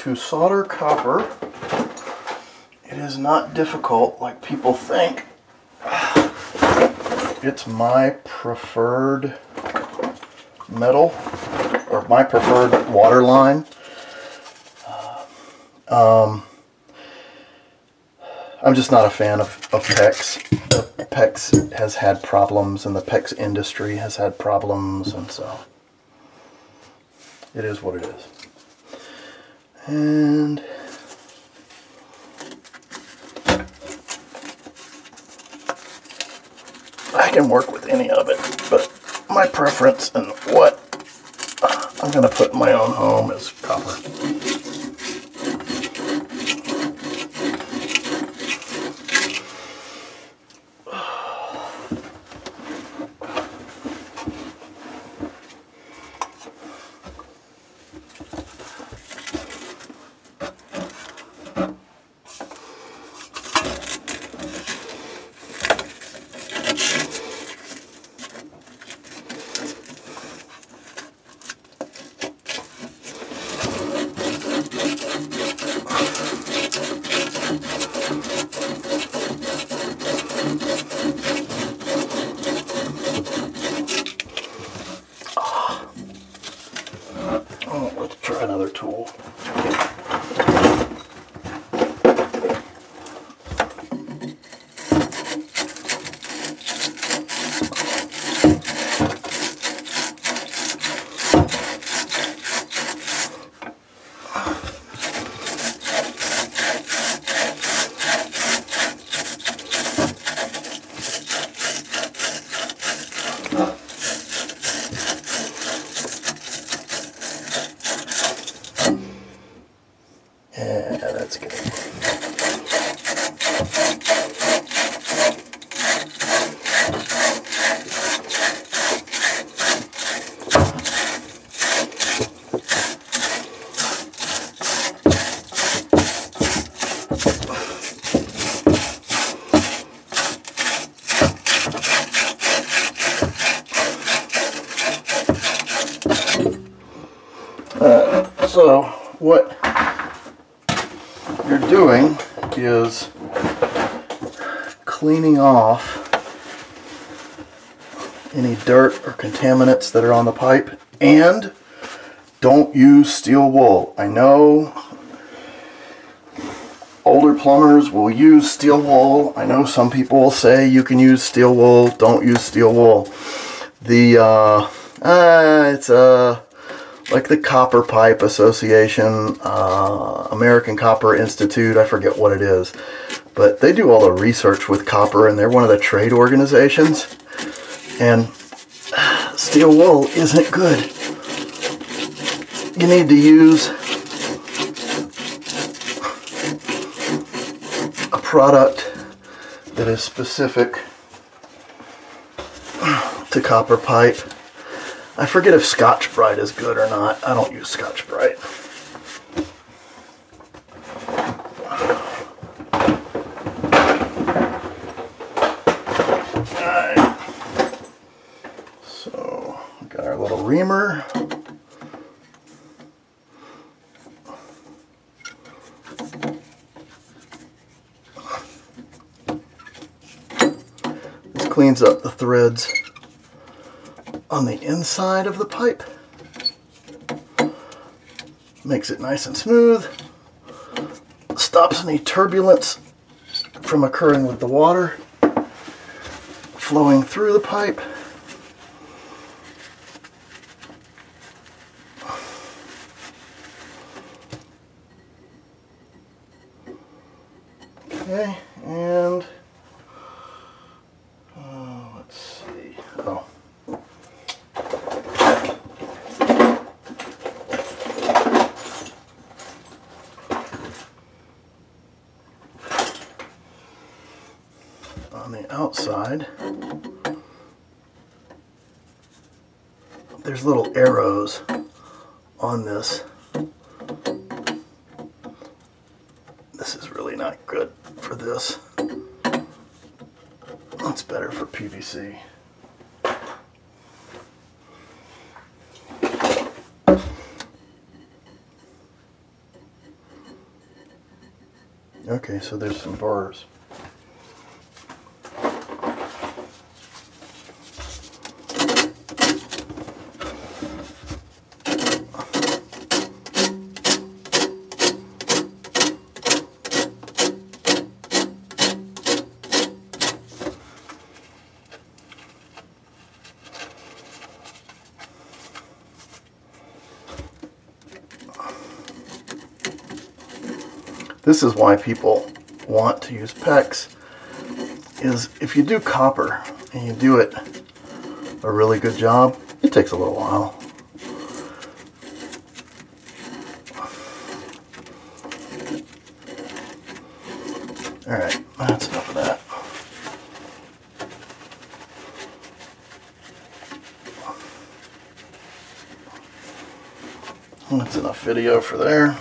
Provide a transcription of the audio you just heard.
to solder copper, it is not difficult like people think. It's my preferred metal, or my preferred water line. I'm just not a fan of PEX. The PEX has had problems, and the PEX industry has had problems, and so it is what it is. And I can work with any of it, but my preference and what I'm going to put in my own home is copper. Oh, let's try another tool. Yeah, that's good. So what you're doing is cleaning off any dirt or contaminants that are on the pipe, and don't use steel wool. I know older plumbers will use steel wool. I know some people will say you can use steel wool. Don't use steel wool. It's like the Copper Pipe Association, American Copper Institute, I forget what it is. But they do all the research with copper, and they're one of the trade organizations. And steel wool isn't good. You need to use a product that is specific to copper pipe. I forget if Scotch-Brite is good or not. I don't use Scotch-Brite. Alright. So, we got our little reamer. This cleans up the threads on the inside of the pipe. Makes it nice and smooth. Stops any turbulence from occurring with the water flowing through the pipe. Okay, and let's see. Oh. On the outside, there's little arrows on this. This is really not good for this. It's better for PVC. Okay, so there's some burrs. This is why people want to use PEX, is if you do copper and you do it a really good job, it takes a little while. Alright, that's enough of that. That's enough video for there.